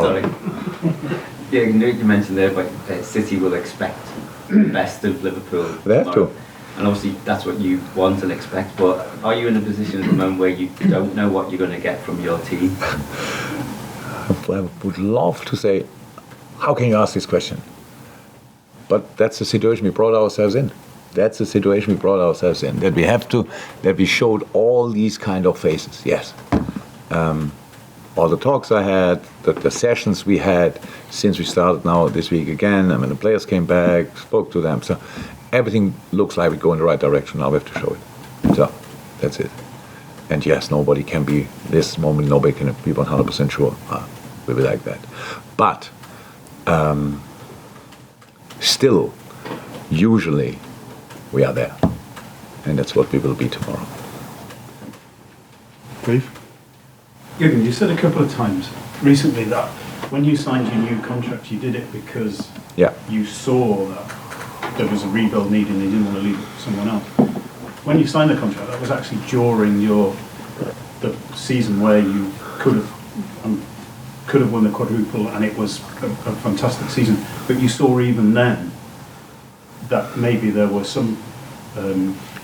Sorry. Yeah, you mentioned there, but City will expect the best of Liverpool. They have to. And obviously that's what you want and expect, but are you in a position at the moment where you don't know what you're going to get from your team? I would love to say, how can you ask this question? But that's the situation we brought ourselves in. That we showed all these kind of faces, yes. All the talks I had, the sessions we had since we started now this week again, I mean, the players came back, spoke to them, so everything looks like we go in the right direction. Now we have to show it. So that's it. And yes, nobody can be, this moment, nobody can be 100% sure. We'll be like that. But still, usually, we are there. And that's what we will be tomorrow. Dave? Jurgen, you said a couple of times recently that when you signed your new contract, you did it because you saw that there was a rebuild need and you didn't want to leave it for someone else. When you signed the contract, that was actually during the season where you could have won the quadruple, and it was a fantastic season. But you saw even then that maybe there were some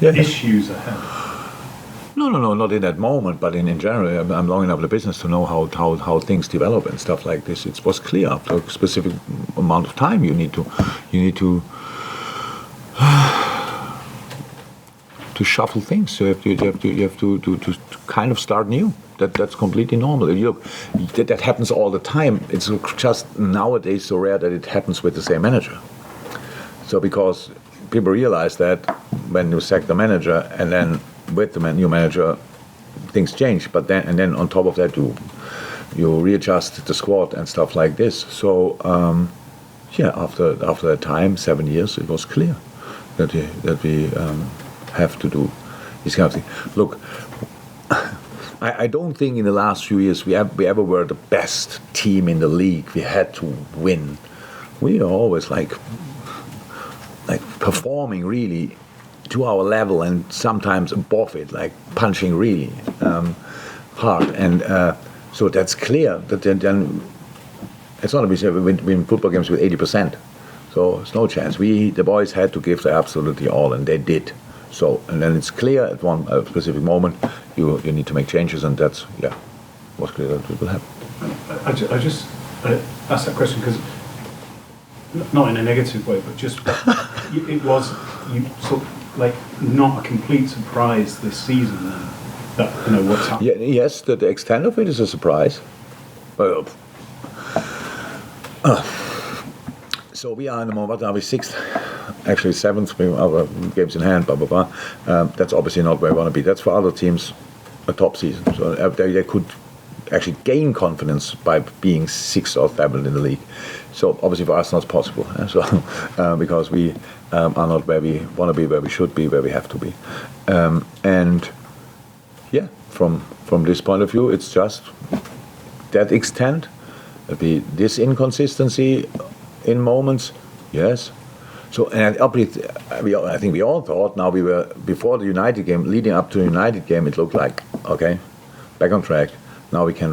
issues ahead. No, not in that moment, but in general. I'm long enough in the business to know how things develop and stuff like this. It was clear after a specific amount of time you need to shuffle things. So you have to kind of start new. That's completely normal. That happens all the time. It's just nowadays so rare that it happens with the same manager. So because people realize that when you sack the manager and then with the new manager, things change. But then on top of that, you readjust the squad and stuff like this. So after that time, 7 years, it was clear that we have to do this kind of thing. Look, I don't think in the last few years we ever were the best team in the league. We had to win. We are always like performing really to our level and sometimes above it, like punching really hard. And so that's clear that then it's not we win football games with 80%. So it's no chance. The boys had to give their absolutely all, and they did. So, and then it's clear at one specific moment you need to make changes, and that's was clear that it will happen. I just asked that question because not in a negative way, but just it was sort of like not a complete surprise this season then, that what's happened. Yes, the extent of it is a surprise. So we are in the moment. What are we? Sixth, actually seventh. We have our games in hand. Blah blah blah. That's obviously not where we want to be. That's for other teams a top season. So they could actually gain confidence by being sixth or seventh in the league. So obviously for us not possible. So because we are not where we want to be, where we should be, where we have to be. And from this point of view, it's just that extent. This inconsistency in moments, yes. So and I think we all thought now we were before the United game, leading up to the United game, it looked like okay, back on track. Now we can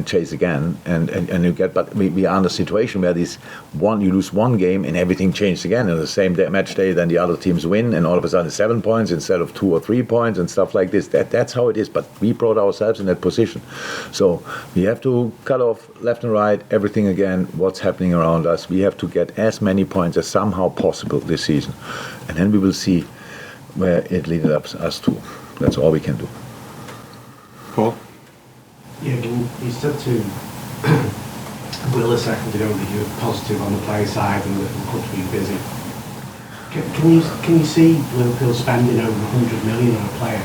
chase again, and you get. But we are in a situation where you lose one game and everything changes again. And the same match day, then the other teams win, and all of a sudden 7 points instead of 2 or 3 points and stuff like this. That's how it is. But we brought ourselves in that position, so we have to cut off left and right everything again. What's happening around us? We have to get as many points as somehow possible this season, and then we will see where it leads us to. That's all we can do. Paul? Yeah, you said to Will a second ago that you're positive on the player side and that the club's been busy. Can you see Liverpool spending over 100 million on a player?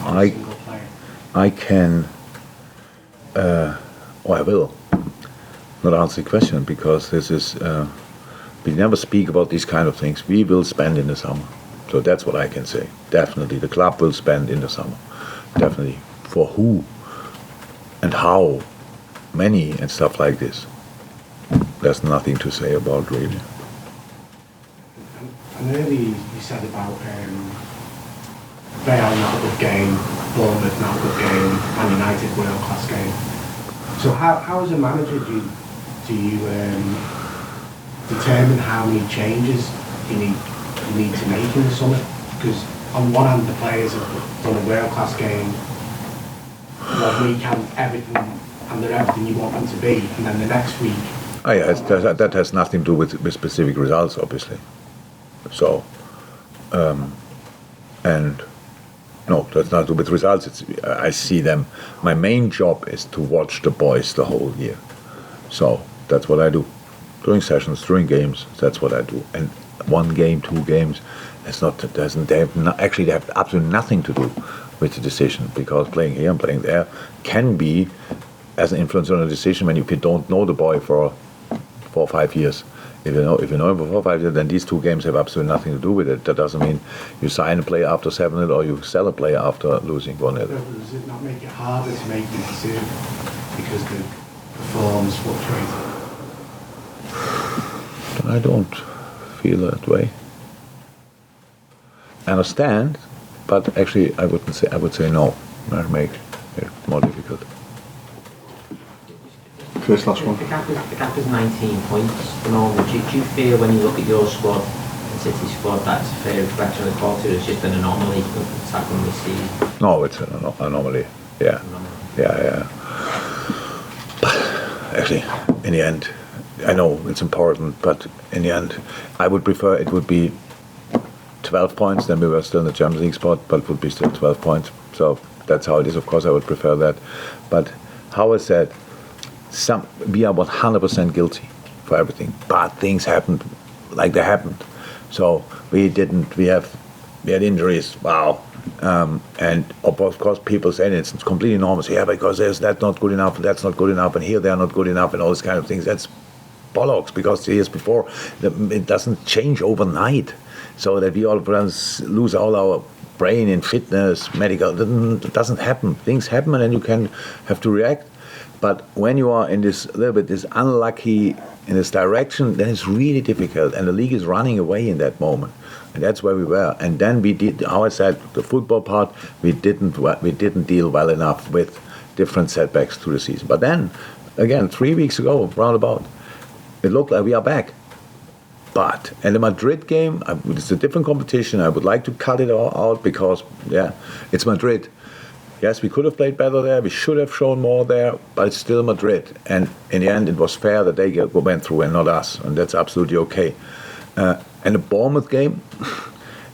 On a single player? I can, I will not answer the question because this is, we never speak about these kind of things. We will spend in the summer. So that's what I can say. Definitely. The club will spend in the summer. Definitely. For who? And how many and stuff like this. There's nothing to say about really. And earlier you said about Real not a good game, Bournemouth not a good game, Man United world class game. So how as a manager do you determine how many changes you need to make in the summer? Because on one hand the players have done a world-class game, one week and everything, and they're everything you want them to be, and then the next week... Oh yeah, that has nothing to do with specific results, obviously. So, and no, that's not to do with results. I see them. My main job is to watch the boys the whole year. So that's what I do. During sessions, during games, that's what I do. And 1 game, 2 games, they have absolutely nothing to do with the decision, because playing here and playing there can be as an influence on a decision if you don't know the boy for 4 or 5 years. If you know him for 4 or 5 years, then these 2 games have absolutely nothing to do with it. That doesn't mean you sign a player after 7-0 or you sell a player after losing 1-0. Does it not make it harder to make the decision because the forms fluctuate? I don't feel that way. I understand, but actually I would say no. That makes it more difficult. First last one. The gap is 19 points at the moment. Do you feel when you look at your squad and City's squad that's a fair reflection of the quality, or it's just an anomaly that's happened this season? No, it's an anomaly. Yeah. Yeah. But actually, in the end, I know it's important, but in the end, I would prefer it would be 12 points, then we were still in the Champions League spot, but it would be still 12 points. So that's how it is. Of course, I would prefer that. But how I said, we are 100% guilty for everything. Bad things happened like they happened. So we had injuries. Wow. And of course, people say it's completely normal. Yeah, because that's not good enough, and that's not good enough, and here they are not good enough, and all these kind of things. That's bollocks, because the years before, it doesn't change overnight. So that we all of a sudden lose all our brain in fitness, medical, it doesn't happen. Things happen, and then you can have to react. But when you are in this unlucky in this direction, then it's really difficult, and the league is running away in that moment, and that's where we were. And then we did, how I said, the football part, we didn't deal well enough with different setbacks through the season. But then, again, 3 weeks ago, roundabout, it looked like we are back. But in the Madrid game, it's a different competition. I would like to cut it all out because, it's Madrid. Yes, we could have played better there. We should have shown more there, but it's still Madrid. And in the end, it was fair that they went through and not us, and that's absolutely okay. And the Bournemouth game,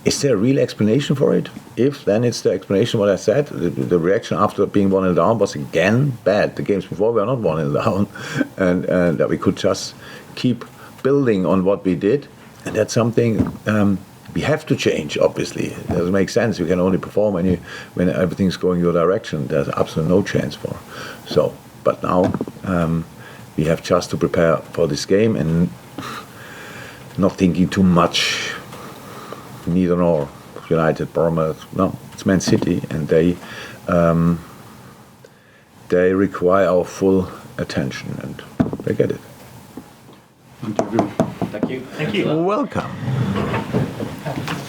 is there a real explanation for it? If, then it's the explanation what I said. The reaction after being 1-0 down was again bad. The games before we were not 1-0 down, and that we could just keep building on what we did, and that's something we have to change. Obviously, it doesn't make sense. You can only perform when everything's going your direction. There's absolutely no chance for. So, but now we have just to prepare for this game and not thinking too much. Neither nor United, Bournemouth. No, it's Man City, and they require our full attention, and they get it. Thank you, everyone. Thank you. Thank you. Welcome. Thanks,